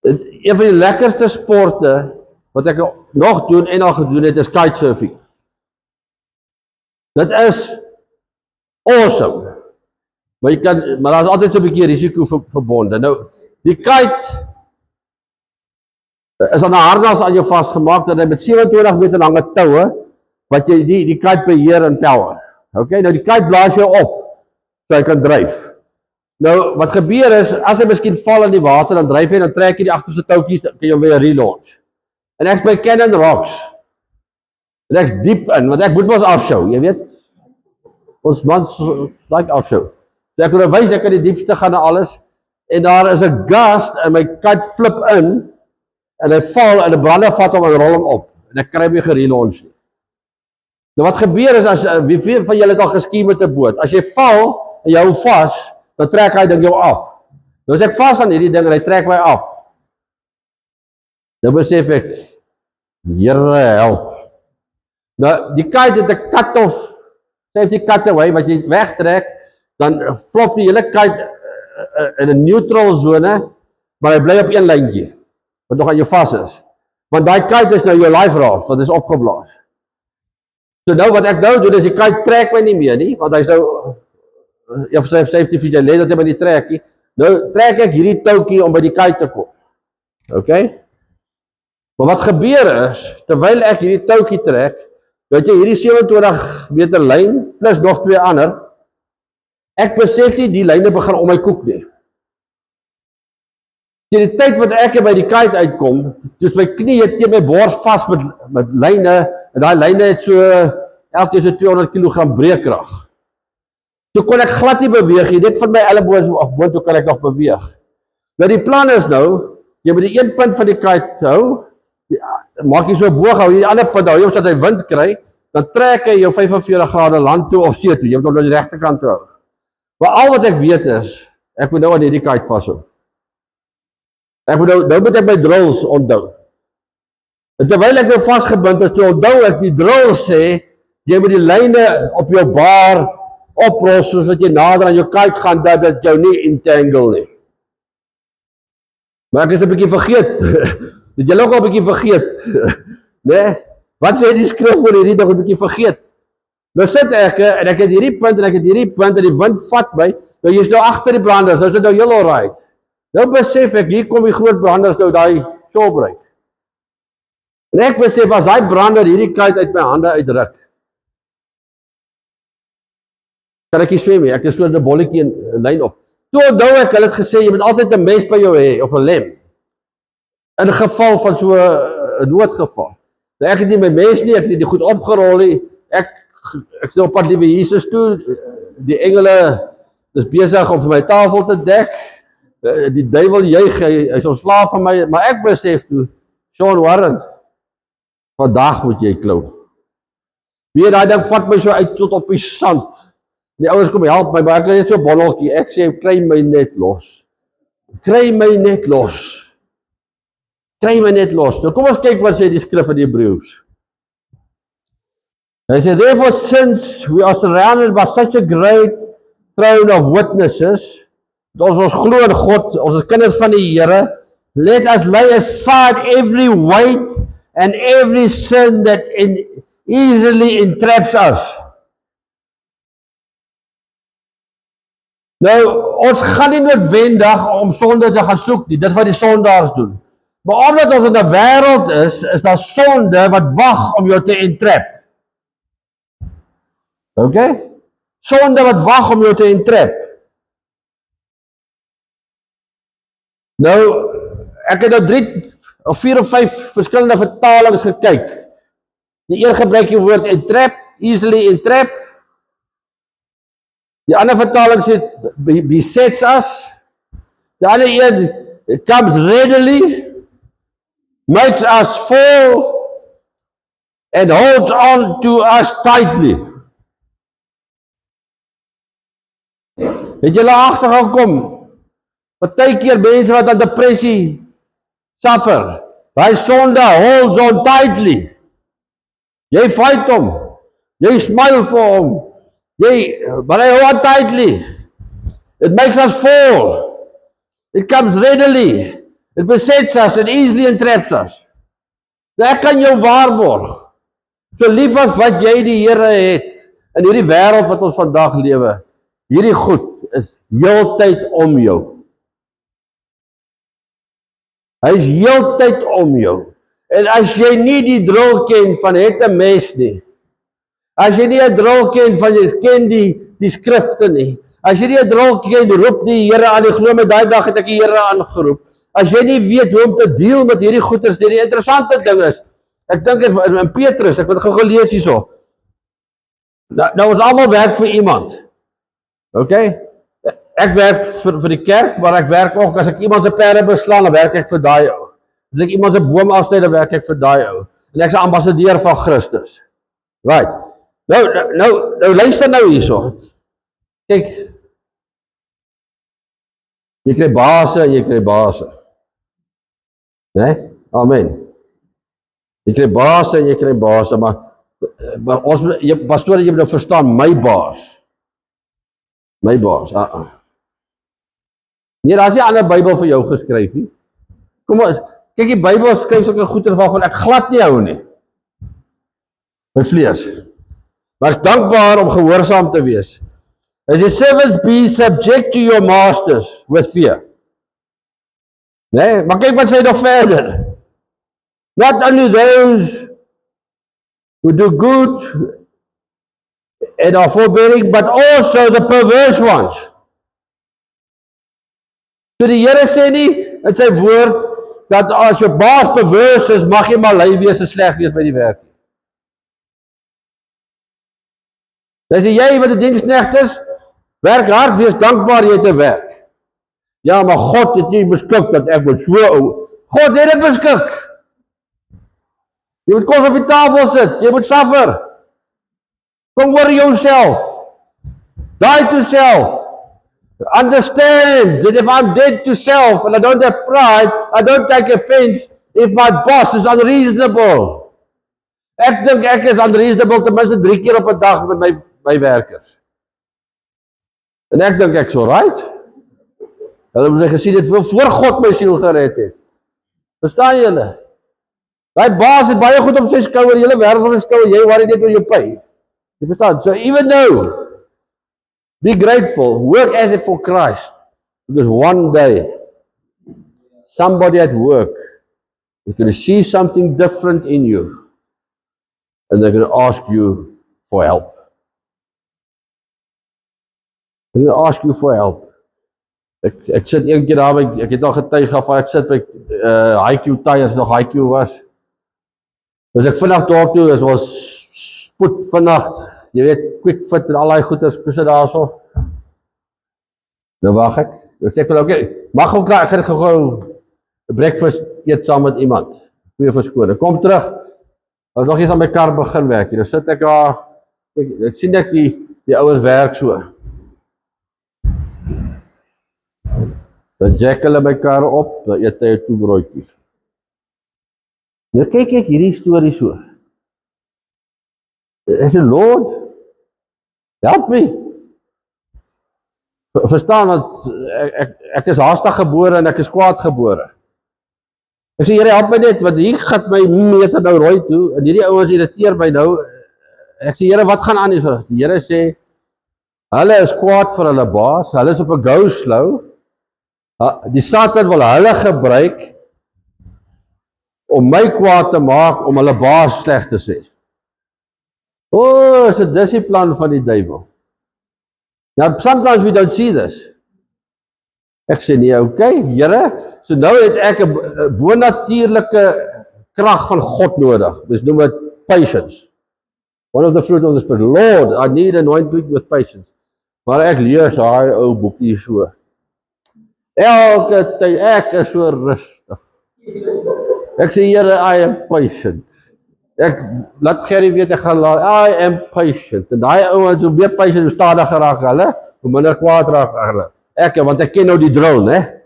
Een van die lekkerste sporte wat ek nog doen en al gedoen het is kitesurfing. Dit is Awesome. Maar daar is altyd so 'n bietjie risiko verbonde. Nou, die kite is aan 'n harnas aan jou vasgemaak en hy met 27 meter lange toue wat jy die kite beheer en power. Okay, nou die kite blaas jou op so hy kan dryf. Nou wat gebeur is as hy miskien val in die water dan dryf hy en dan trek jy die agterste toutjies dan kan jy hom weer relaunch. En ek's by Cannon Rocks. En ek's diep in want ek moet mos afshow, jy weet. Ons mans like afshow. So ek wil wys ek kan die diepste gaan na alles en daar is 'n gust en my kite flip in en hy val en 'n brander vat hom en rol hom op en ek kry hom nie gerelaunch nie. Nou wat gebeur is as wie van julle het al geski met 'n boot? As jy val en jy hou vas, dan trek hy ding jou af. Nou as ek vas aan hierdie ding en hy trek my af. Nou besef ek, Here help. Nou die kite het 'n cut-off, safety cutaway wat jy wegtrek, dan flop die hele kite in 'n neutral zone, maar hy bly op een lyntjie wat nog aan jou vas is. Want daai kite is nou jou life raft, wat is opgeblaas. So nou wat ek nou doen is die kite trek my nie meer nie, want hy's nou safety feature lê dat hy my nie trek nie. Nou trek ek hierdie toutjie om by die kite te kom. Okay? Maar wat gebeur is terwyl ek hierdie toutjie trek, dat jy hierdie 27 meter lyn plus nog 2 ander, ek besef nie die lyne begin om my koek nie. Teen die tyd wat ek by die kite uitkom, dus my knie teen my bors vas met lyne, en daai lyne het so, elkeen so 200 kg breekkrag. So kon ek glad nie beweeg nie, net van my elleboog af boontoe kan ek nog beweeg. Nou die plan is nou, jy moet die een punt van die kite hou, maak jy so boog hou, die ander punt hou, jy dat hy wind kry, dan trek hy jou 45 grade land toe of see toe, jy moet hom aan die regterkant toe hou. Maar al wat ek weet is, ek moet nou aan hierdie kite vashou. Ek moet nou moet ek my drills onthou. En terwyl ek nou vasgebind is, toe onthou ek die drills sê, jy moet die lyne op jou baar opros, soos wat jy nader aan jou kite gaan, dat dit jou nie entangle nie. Maar ek is 'n bietjie vergeet. Het julle ook al 'n bietjie vergeet? Nee? Wat sê die skrif oor hierdie nog 'n bietjie vergeet? Nou sit ek en ek het hierdie punt en ek het hierdie punt en die wind vat my. Nou jy's nou agter die branders. Nou is dit nou heel alright. Nou besef ek hier kom die groot branders nou daai showbreak. En ek besef as daai brander hierdie kite uit my hande uitruk. Kan ek nie swem nie. Ek is so 'n bolletjie in lyn op. Toe onthou ek, hulle het gesê jy moet altyd 'n mes by jou hê of 'n lem. In 'n geval van so 'n noodgeval. Nou ek het nie my mes nie, ek het dit goed opgerol nie. Ek is op pad liewe Jesus toe. Die engele is besig om vir my tafel te dek. Die duiwel juig, hy is ontslaaf van my, maar ek besef toe, Sean Warren, vandag moet jy klou. Wie daai ding vat my so uit tot op die sand. Die ouers kom help my, maar ek is net so bonneltjie. Ek sê kry my net los. Kry my net los. Kry my net los. Nou kom ons kyk wat sê die skrif in Hebreërs. Hy sê, therefore, since we are surrounded by such a great throne of witnesses, ons glo in God, ons is kinders van die Here, let us lay aside every weight and every sin that easily entraps us. Nou, ons gaan nie noodwendig om sonde te gaan soek nie, dit wat die sondaars doen. Maar omdat ons in 'n wêreld is daar sonde wat wag om jou te entrap. Okay? Sonde wat wag om jou te entrap. Nou, ek het nou 3 of 4 of 5 verskillende vertalings gekyk. Die een gebruik die woord entrap, easily entrap. Die ander vertaling sê besets us. Die ander een, it comes readily, makes us fall, and holds on to us tightly. Het julle agtergekom? Partykeer mense wat aan depressie suffer, daai sonde holds on tightly. Jy fight hom, jy smile vir hom, but I hold on tightly. It makes us fall. It comes readily. It besets us and easily entraps us. Nou ek kan jou waarborg, so lief as wat jy die Here het, In hierdie wêreld wat ons vandag lewe, hierdie goed is heeltyd om jou. Hy is heeltyd om jou. En as jy nie die drill ken van het 'n mes nie, as jy nie 'n drill ken van jy ken die skrifte nie, as jy nie 'n drill ken, roep die Here aan, die glo my daai dag het ek die Here aangeroep. As jy nie weet hoe om te deel met hierdie goeders, die interessante ding is, ek dink in Petrus, ek het gou gelees hierso. Nou ons almal werk vir iemand. Okay? Ek werk vir die kerk, maar ek werk ook as ek iemand se perde beslaan, dan werk ek vir daai ou. As ek iemand se boom afsny, dan werk ek vir daai ou. En ek's 'n ambassadeur van Christus. Right. Nou luister nou hierso. Kyk. Jy kry baase en jy kry baase. Né? Amen. Jy kry baase en jy kry baase, maar ons pastoor, jy moet nou verstaan, my baas. My baas. Nee, daar is nie 'n ander Bybel vir jou geskryf nie. Kom ons, kyk die Bybel skryf sulke goeie waarvan ek glad nie hou nie. My vlees. Maar ek is dankbaar om gehoorsaam te wees. As your servants be subject to your masters with fear. Nee, maar kyk wat sê hy nog verder. Not only those who do good and are forbearing, but also the perverse ones. So die Here sê nie in sy woord dat as jou baas perverse is, mag jy maar lui wees en sleg wees by die werk. Dis jy wat 'n diensknegt is, werk hard, wees dankbaar jy het 'n werk. Ja, maar God het nie beskik dat ek moet so ou. God het dit beskik. Jy moet kos op die tafel sit, jy moet suffer. Kom oor jouself. Die to self. Understand that if I'm dead to self and I don't have pride, I don't take offense if my boss is unreasonable. Ek dink ek is unreasonable ten minste 3 keer op 'n dag met my werkers. En ek dink ek's alright. Hulle het gesien dit voor God my siel gered het. Verstaan julle? Daai baas het baie goed op sy skouer, hele wêreld op sy skouer, jy worry net oor jou pay. Jy verstaan? So even though, be grateful, work as if for Christ, because one day, somebody at work is going to see something different in you, and they're going to ask you for help. They're going to ask you for help. Ek sit een keer daar, ek het al getuig af, ek sit by HiQ Tyres, nog HiQ was. Dus ek vinnig daar toe, is ons spoed vinnig, jy weet, quick fit en al die goeders, kusse daar so. Nou wacht ek, dus ek van, okay, mag ook klaar, ek gaan gou breakfast eet saam met iemand, goeie verskoning, kom terug, ek nog eens aan my kar begin werk, nou sit ek daar, ek sien ek die ouens werk so. Dan jack hulle my kar op, dan eet hy 'n toebroodjie. Nou kyk ek hierdie storie so. Ek sê, Lord, help me. Verstaan, want ek is haastig gebore en ek is kwaad gebore. Ek sê, Here, help my net, want hier gaan my meter nou rooi toe, en hierdie ouens irriteer my nou. Ek sê, Here, wat gaan aan hier? Die Here sê, hulle is kwaad vir hulle baas, hulle is op 'n go slow. Die Satan wil hulle gebruik om my kwaad te maak, om hulle baas sleg te sê. Is 'n disipline van die duiwel. Now, sometimes we don't see this. Ek sê nee, okay, Here, so nou het ek 'n bonatuurlike krag van God nodig. Dis noem dit patience. One of the fruit of the Spirit. Lord, I need anointing with patience. Maar ek lees daai ou boekie so. Elke tyd, ek is so rustig. Ek sê, Here, I am patient. Ek laat Gerry weet, ek gaan laat, I am patient. En daai ouens, hoe meer patient, hoe stadiger raak hulle, hoe minder kwaad raak hulle. Want ek ken nou die drill, né?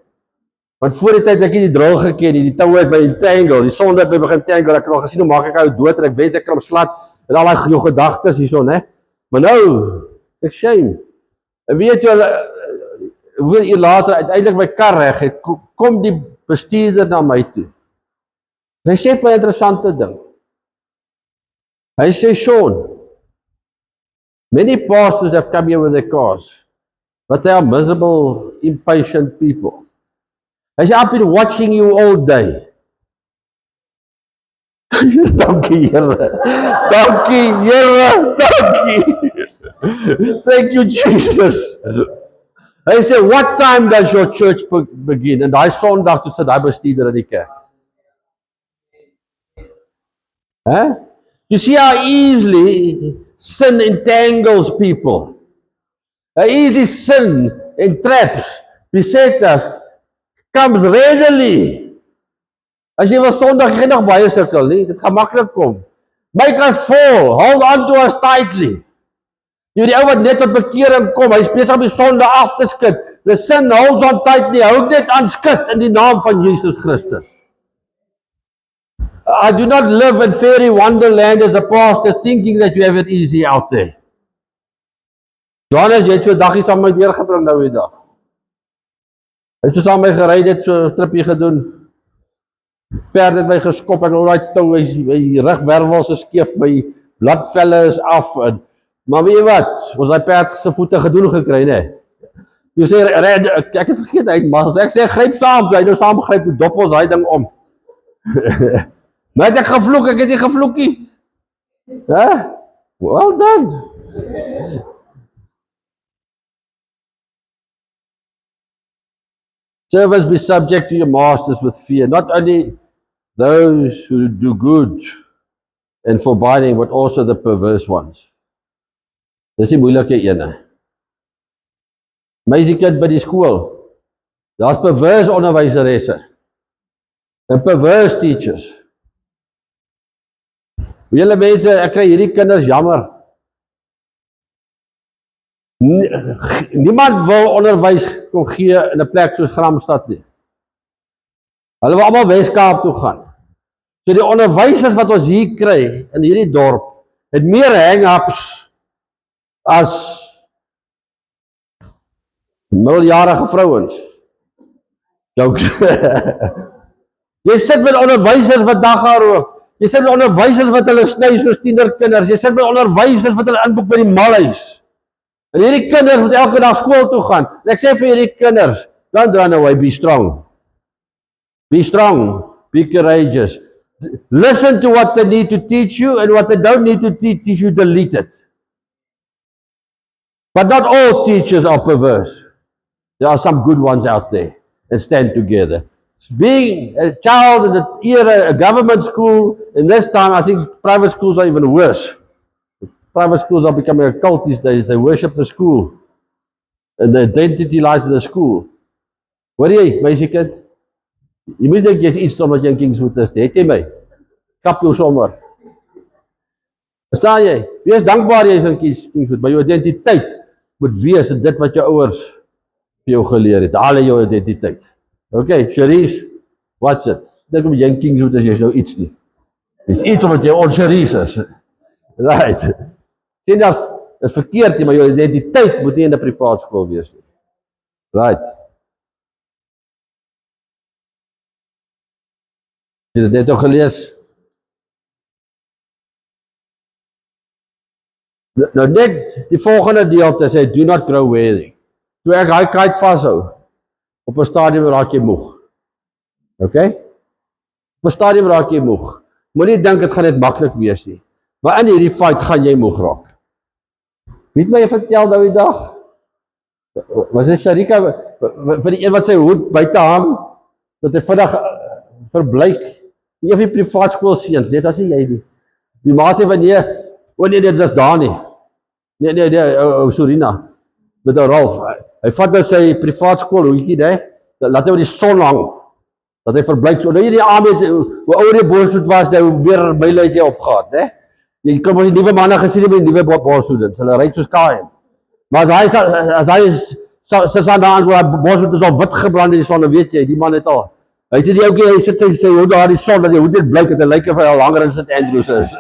Want voor die tyd ek het die drill geken, die touwe het my entangle, die sonde het my begin tangle, ek het al gesien hoe maak ek ou dood, en ek wens ek kan hom slat, en al die jou gedagtes hierso, né? Maar nou, ek shame. En weet jy, hoeveel uur later, uiteindelik my kar reg het, kom die bestuurder na my toe. En hy sê vir my interessante ding. Hy sê, Sean, Many pastors have come here with their cars, but they are miserable, impatient people. I say, I've been watching you all day. Dankie, Here. Dankie, Here. Dankie. Thank you, Jesus. I say, what time does your church begin? En daai Sondag toe sit daai bestuurder in die kerk. Huh? You see how easily sin entangles people. How easily sin entraps, beset us, comes readily. As jy wil Sondag geen nog baie sukkel nie, dit gaan maklik kom. Make us full, hold on to us tightly. Jy weet die ou wat net tot bekering kom, hy is besig om die sonde af te skud. The sin holds on tightly, hou net aan skud in die naam van Jesus Christus. I do not live in fairy wonderland as a pastor thinking that you have it easy out there. Johannes, jy het so 'n daggie saam met my deurgebring nou die dag. Hy het so saam met my gery, het so 'n tripjie gedoen. Perd het my geskop en al daai tou, my rugwervels is skeef, my bladvelle is af en maar weet jy wat, ons daai perd se voete gedoen gekry, né? Jy sê ek het vergeet hy mas, ek sê gryp saam, hy nou saam gryp, dop ons daai ding om. Maar het ek gevloek, ek het nie gevloek nie. Hè? Well done. Servants, be subject to your masters with fear, not only those who do good and forbidding, but also the perverse ones. Dis die moeilike ene. Meisiekind by die skool, daar's perverse onderwyseresse en perverse teachers. Julle mense, ek kry hierdie kinders jammer. Niemand wil onderwys kon gee in 'n plek soos Gramstad nie. Hulle wil almal Weskaap toe gaan. So die onderwysers wat ons hier kry in hierdie dorp, het meer hang-ups as middeljarige vrouens. Jokes. Jy sit met onderwysers wat dagga rook. Jy sit met onderwysers wat hulle sny soos tienerkinders. Jy sit met onderwysers wat hulle inboek by die malhuis. En hierdie kinders moet elke dag skool toe gaan. En ek sê vir hierdie kinders, don't run away, be strong. Be strong, be courageous. Listen to what they need to teach you, and what they don't need to teach you, delete it. But not all teachers are perverse. There are some good ones out there, and stand together. Being a child in the era, a government school, in this time I think private schools are even worse. Private schools are becoming a cult these days. They worship the school. And the identity lies in the school. Hoor jy, meisiekind? Jy moet dink jy's iets omdat jy in Kingswood is. Het jy my? Kap jou sommer. Verstaan jy? Wees dankbaar jy is in Kingswood. Maar jou identiteit moet wees in dit wat jou ouers vir jou geleer het. Haal jou identiteit. Okay, Cherise, watch it. Dink om jy in Kingswood is, jy is nou iets nie. Jy is iets omdat jy on-Cherise is. Right. Sien dat is verkeerd, maar jou identiteit moet nie in 'n privaat skool wees nie. Right. Jy het dit ook gelees. Nou net die volgende deelte sê, do not grow weary. Toe ek hy kite vashou, op 'n stadium raak jy moeg. Okay? Op 'n stadium raak jy moeg. Moenie dink dit gaan net maklik wees nie. Maar in hierdie fight gaan jy moeg raak. Weet my jy vertel nou die dag? Was dit Sharika, vir die een wat sy hoed buite hang, dat hy vandag verblyk, nie of die privaat skool seuns, net as jy nie. Die ma sê van nee, dit is daar nie. Nee, Sorina, met ou Ralf, hy vat nou sy privaat skool hoedjie, né? Laat hy oor die son hang, dat hy verblyk so. Nou jy die aand het, hoe ouer die borshoed was, hoe meer myle het jy opgehad, né? Jy kan die nuwe manne gesien met die nuwe borshoedens, hulle ry soos kaai. Maar as hy is aan daan, waar borshoed is al wit gebrand in die son, dan weet jy, die man het al, hy sê die oukie, hy sit sy hoed daar die son, dat die hoed net blyk, dat hy lyk of hy al langer in St. Andrews is.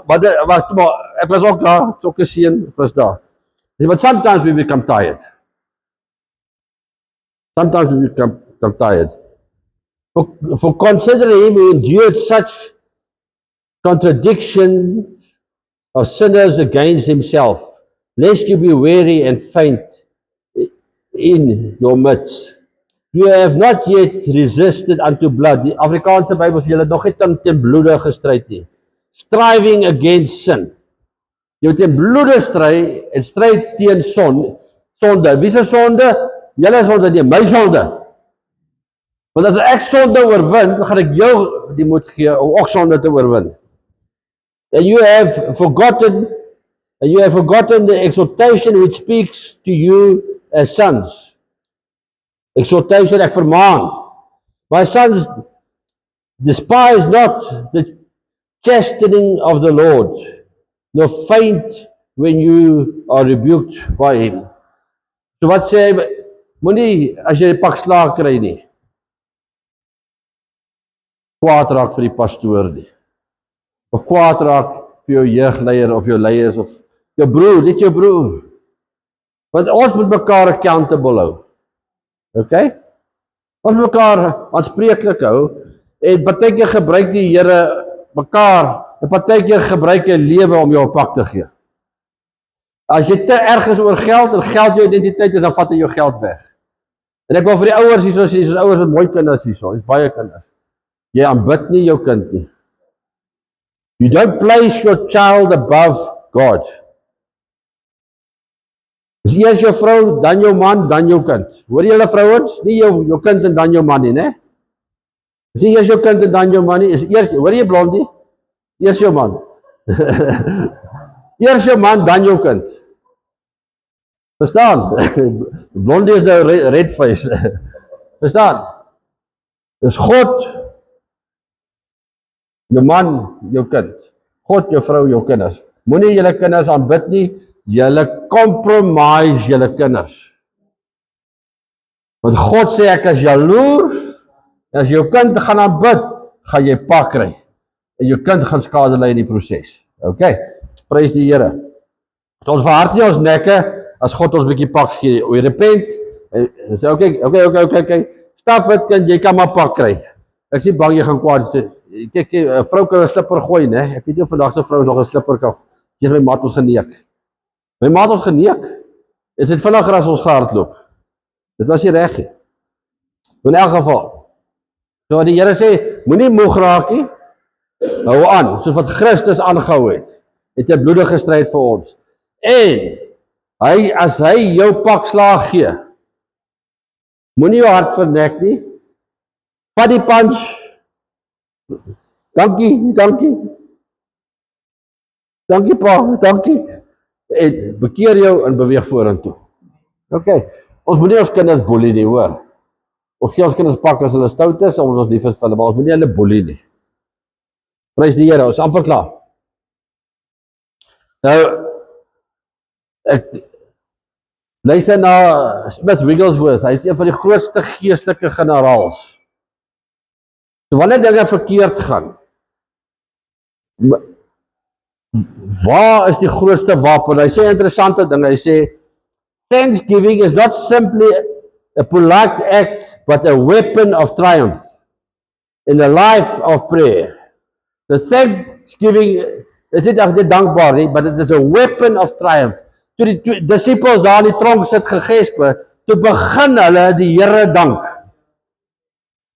Maar ek was ook daar, ek is ook 'n seun, ek was daar. But sometimes we become tired. Sometimes we become tired. For considering him who endured such contradiction of sinners against himself, lest you be weary and faint in your midst. You have not yet resisted unto blood. Die Afrikaanse Bybel sê, julle het nog nie teen bloede gestryd nie. Striving against sin. Jy moet teen bloede stry en stryd teen sonde. Wie se sonde? Julle sonde nie, my sonde. Want as ek sonde oorwin, dan gaan ek jou die moed gee om ook sonde te oorwin. And you have forgotten the exhortation which speaks to you as sons. Exhortation, ek vermaan. My sons, despise not the chastening of the Lord, nor faint when you are rebuked by him. So wat sê hy, moenie as jy 'n pak slaag kry nie, kwaad raak vir die pastoor nie. Of kwaad raak vir jou jeugleier of jou leiers of jou broer, net jou broer. Want ons moet mekaar accountable hou. Okay? Ons moet mekaar aanspreeklik hou en partykeer gebruik die Here mekaar, en partykeer gebruik hy lewe om jou 'n pak te gee. As jy te erg is oor geld en geld jou identiteit is, dan vat hy jou geld weg. En ek wil vir die ouers hierso sê, soos ouers met mooi kinders hierso, is baie kinders. Jy aanbid nie jou kind nie. You don't place your child above God. Dis eers jou vrou, dan jou man, dan jou kind. Hoor julle vrouens? Nie jou kind en dan jou man nie, né? Dis nie eers jou kind en dan jou man nie, is eers, hoor jy blondie? Eers jou man. Eers jou man, dan jou kind. Verstaan? Blondie is nou red face. Verstaan? Dis God, jou man, jou kind. God, jou vrou, jou kinders. Moenie julle kinders aanbid nie, julle compromise julle kinders. Want God sê ek is jaloers, en as jou kind gaan aanbid, gaan jy pak kry. En jou kind gaan skade ly in die proses. Okay, prys die Here. Ons verhard nie ons nekke, as God ons bietjie pak gee. We repent, en sê, okay, stap het kind, jy kan maar pak kry. Ek sê bang jy gaan kwaad. Kyk, 'n vrou kan 'n slipper gooi, né? Ek weet nie of vandag se vrou nog 'n slipper kan. Jy my maat ons geneek. My maat ons geneek. Dit het vinniger as ons gehardloop. Dit was nie reg nie. In elk geval. So die Here sê, moenie moeg raak nie. Hou aan, soos wat Christus aangehou het 'n bloedige stryd vir ons. En as hy jou pak slaag gee, moenie jou hart vernek nie. Vat die punch. Dankie pa, dankie. En bekeer jou en beweeg vorentoe. Okay, ons moenie ons kinders boelie nie, hoor. Ons gee ons kinders pak as hulle stout is, omdat ons lief is vir hulle, maar ons moenie hulle boelie nie. Prys die Here, ons amper klaar. Nou, ek luister na Smith Wigglesworth, hy is een van die grootste geestelike generaals. So wanneer dinge verkeerd gaan, waar is die grootste wapen? Hy sê interessante ding, hy sê, Thanksgiving is not simply a polite act, but a weapon of triumph in the life of prayer. The Thanksgiving is nie net dankbaar nie, but it is a weapon of triumph. Toe die disciples daar in die tronk sit gegespe, toe begin hulle die Here dank.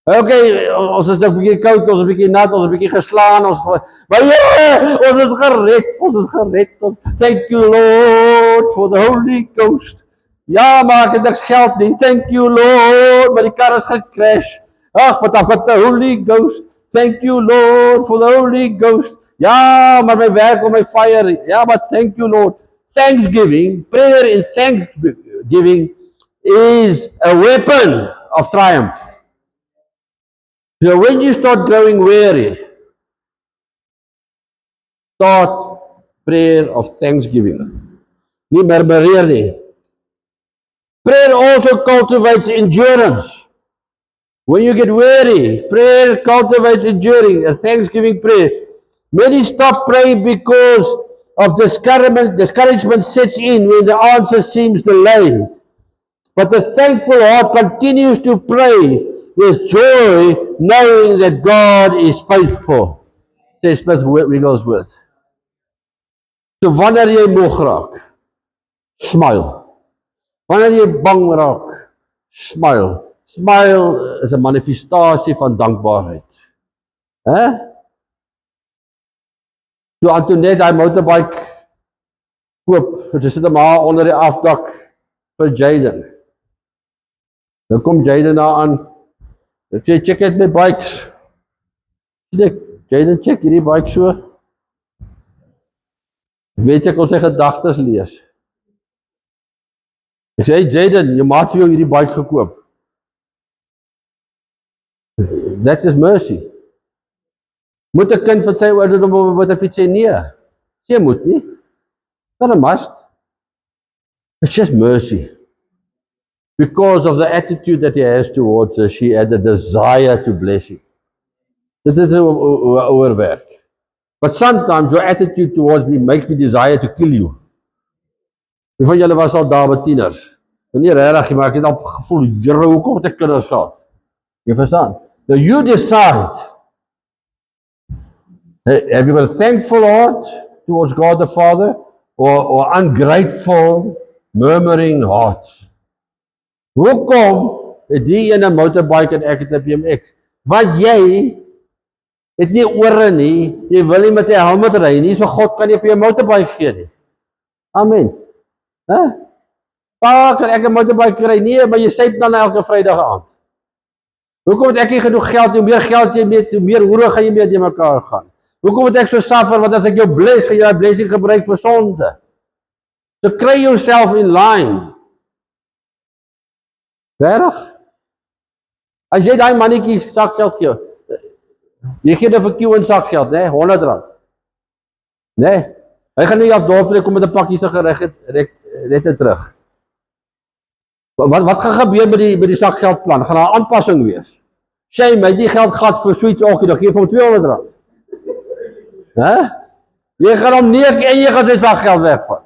Okay, ons is nou 'n bietjie koud, ons is 'n bietjie nat, ons is 'n bietjie geslaan, maar Here, ons is gered. Thank you Lord for the Holy Ghost. Ja, maar ek het niks geld nie. Thank you Lord, maar die kar is gecrash. Ag, wat af met the Holy Ghost. Thank you Lord for the Holy Ghost. Ja, maar my werk om my fire. Ja, maar thank you Lord. Thanksgiving, prayer in thanksgiving is a weapon of triumph. So when you start growing weary, start prayer of thanksgiving. Nie murmureer nie. Prayer also cultivates endurance. When you get weary, prayer cultivates enduring, a thanksgiving prayer. Many stop praying because of discouragement sets in when the answer seems delayed. But the thankful heart continues to pray with joy, knowing that God is faithful. Sê Smith Wigglesworth. So wanneer jy moeg raak, Smile. Wanneer jy bang raak, smile. Smile is 'n manifestasie van dankbaarheid. Toe Antoinette hy motorbike koop, sy sit hom maar onder die afdak vir Jaden. Dan kom Jaden daar aan. Ek sê, check uit my bikes. Jaden check hierdie bike so. Weet ek ons sy gedagtes lees. Ek sê, hey Jaden, jou maat vir jou hierdie bike gekoop. That is mercy. Moet 'n kind van sy ouderdom op 'n motorfiets sê nee? Sy moet nie. Not a must. It's just mercy. Because of the attitude that he has towards her, she had a desire to bless him. Dit is oor werk. But sometimes your attitude towards me makes me desire to kill you. Wie van julle was al daar met tieners? Nie regtig, maar ek het al gevoel, Here, hoekom het ek kinders gehad? Jy verstaan? Now you decide. Have you got a thankful heart towards God the Father, or ungrateful, murmuring heart? Hoekom het die ene motorbike en ek het 'n BMX? Want jy het nie ore nie, jy wil nie met 'n helm ry nie, so God kan nie vir jou motorbike gee nie. Amen. Pa, kan ek 'n motorbike kry? Nee, maar jy syp dan elke Vrydag aand. Hoekom het ek nie genoeg geld, hoe meer geld jy met, hoe meer hoere gaan jy mee die mekaar gaan? Hoekom het ek so suffer, want as ek jou bless, gaan jy die blessing gebruik vir sonde? So kry yourself in line. Regtig? As jy daai mannetjie sakgeld gee, jy gee dit vir Q in sakgeld, né? R100. Né? Hy gaan nie af dorp toe kom met 'n pakkie sigarette terug. Wat gaan gebeur met die sakgeldplan? Gaan daar 'n aanpassing wees? Shame, hy het die geld gehad vir suits ook, dan gee vir hom R200. Jy gaan hom neek en jy gaan sy sakgeld wegvat.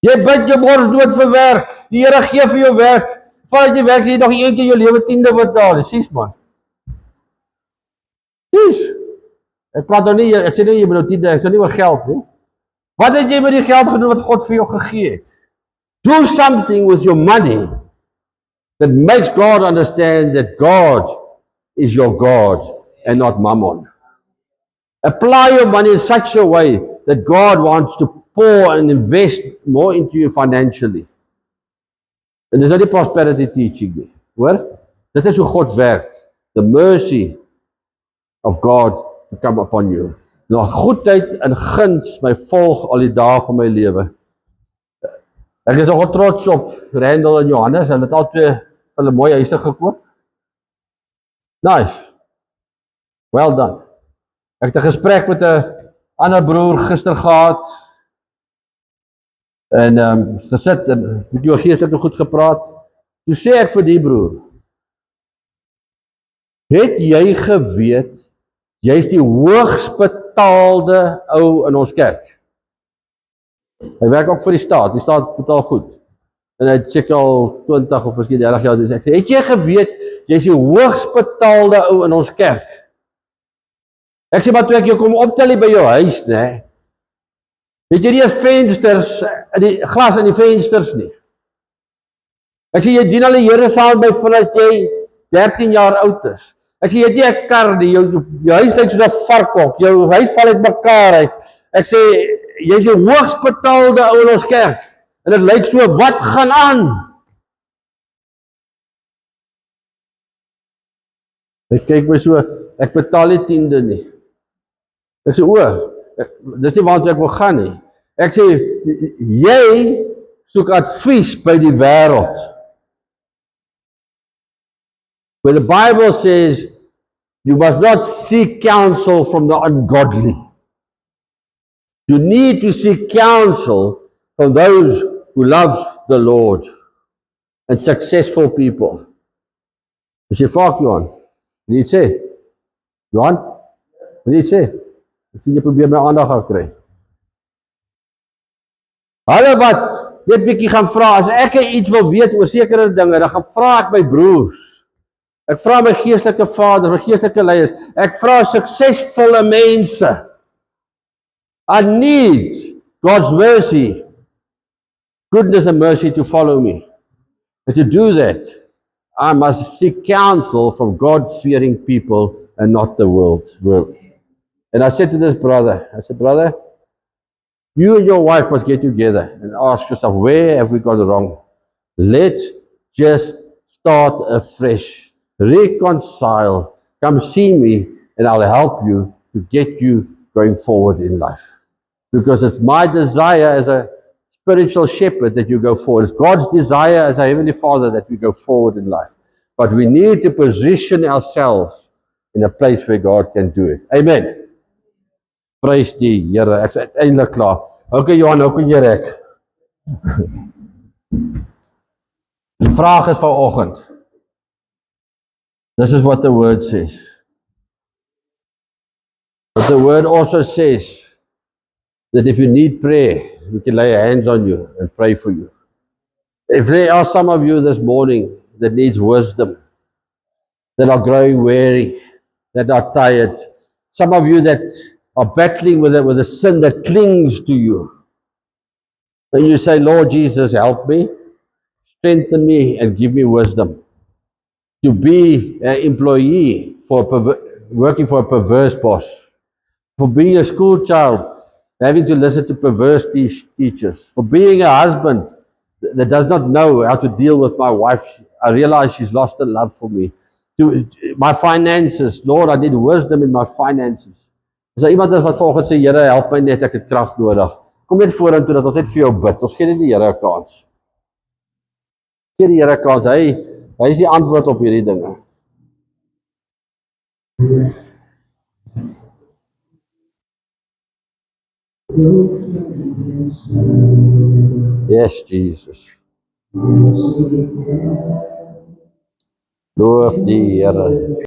Jy bid jou bors dood vir werk. Die Here gee vir jou werk. Vat jy werk, jy nog een keer jou lewe 10de betaal. Sies man. Sies. Ek praat nou nie, ek sê nie jy moet nou 10de, ek sê nie oor geld nie. Wat het jy met die geld gedoen wat God vir jou gegee het? Do something with your money that makes God understand that God is your God and not mammon. Apply your money in such a way that God wants to pour and invest more into you financially. En dis nou die prosperity teaching nie, hoor? Dit is hoe God werk. The mercy of God to come upon you. Nou, goedheid en guns my volg al die dae van my lewe. Ek is nogal trots op Randall en Johannes, hulle het al twee hulle mooi huise gekoop. Nice. Well done. Ek het 'n gesprek met 'n ander broer gister gehad. En gesit en met jou geestelik goed gepraat. Toe sê ek vir die broer, het jy geweet, jy is die hoogs betaalde ou in ons kerk? Hy werk ook vir die staat betaal goed. En hy check al 20 of miskien 30 jaar, dus ek sê, het jy geweet, jy is die hoogs betaalde ou in ons kerk? Ek sê, maar toe ek jou kom optel by jou huis, nee, het jy nie vensters, die glas in die vensters nie. Ek sê, jy dien al die Here saam by vanaf jy 13 jaar oud is. Ek sê, jy het nie 'n kar nie, jou huis lyk soos 'n varkhok, jou huis val uit mekaar uit. Ek sê, jy is die hoogs betaalde ou in ons kerk. En dit lyk so, wat gaan aan? Hy kyk my so, ek betaal nie 10de nie. Ek sê, dis nie waartoe ek wil gaan nie. Ek sê, jy soek advies by die wêreld. Where the Bible says, you must not seek counsel from the ungodly. You need to seek counsel from those who love the Lord and successful people. Jy sê, fuck Johan, wat jy sê? Johan, wat jy sê? Ek sê, jy probeer my aandag gaan kry. Hulle wat net bietjie gaan vra, as ek iets wil weet oor sekere dinge, dan gaan vra ek my broers. Ek vra my geestelike vaders, my geestelike leiers. Ek vra suksesvolle mense. I need God's mercy, goodness and mercy to follow me. And to do that, I must seek counsel from God-fearing people and not the world. And I said to this brother, I said, brother, you and your wife must get together and ask yourself, where have we gone wrong? Let's just start afresh. Reconcile. Come see me and I'll help you to get you going forward in life. Because it's my desire as a spiritual shepherd that you go forward. It's God's desire as a Heavenly Father that we go forward in life. But we need to position ourselves in a place where God can do it. Amen. Prys die Here. Ek is uiteindelik klaar. Okay, Johan, hoe kan jy rek? Die vraag is vanoggend. This is what the word says. But the word also says that if you need prayer, we can lay hands on you and pray for you. If there are some of you this morning that needs wisdom, that are growing weary, that are tired, some of you that are battling with a sin that clings to you, and you say, Lord Jesus, help me, strengthen me, and give me wisdom to be an employee working for a perverse boss, for being a school child, having to listen to perverse teachers, for being a husband that does not know how to deal with my wife. I realize she's lost her love for me. To my finances, Lord, I need wisdom in my finances. As daar iemand is wat vanoggend sê, Here, help my net, ek het krag nodig. Kom net vorentoe dat ons net vir jou bid. Ons gee net die Here 'n kans. Gee die Here 'n kans. Hy is die antwoord op hierdie dinge. Yes, Jesus. Loof die Here.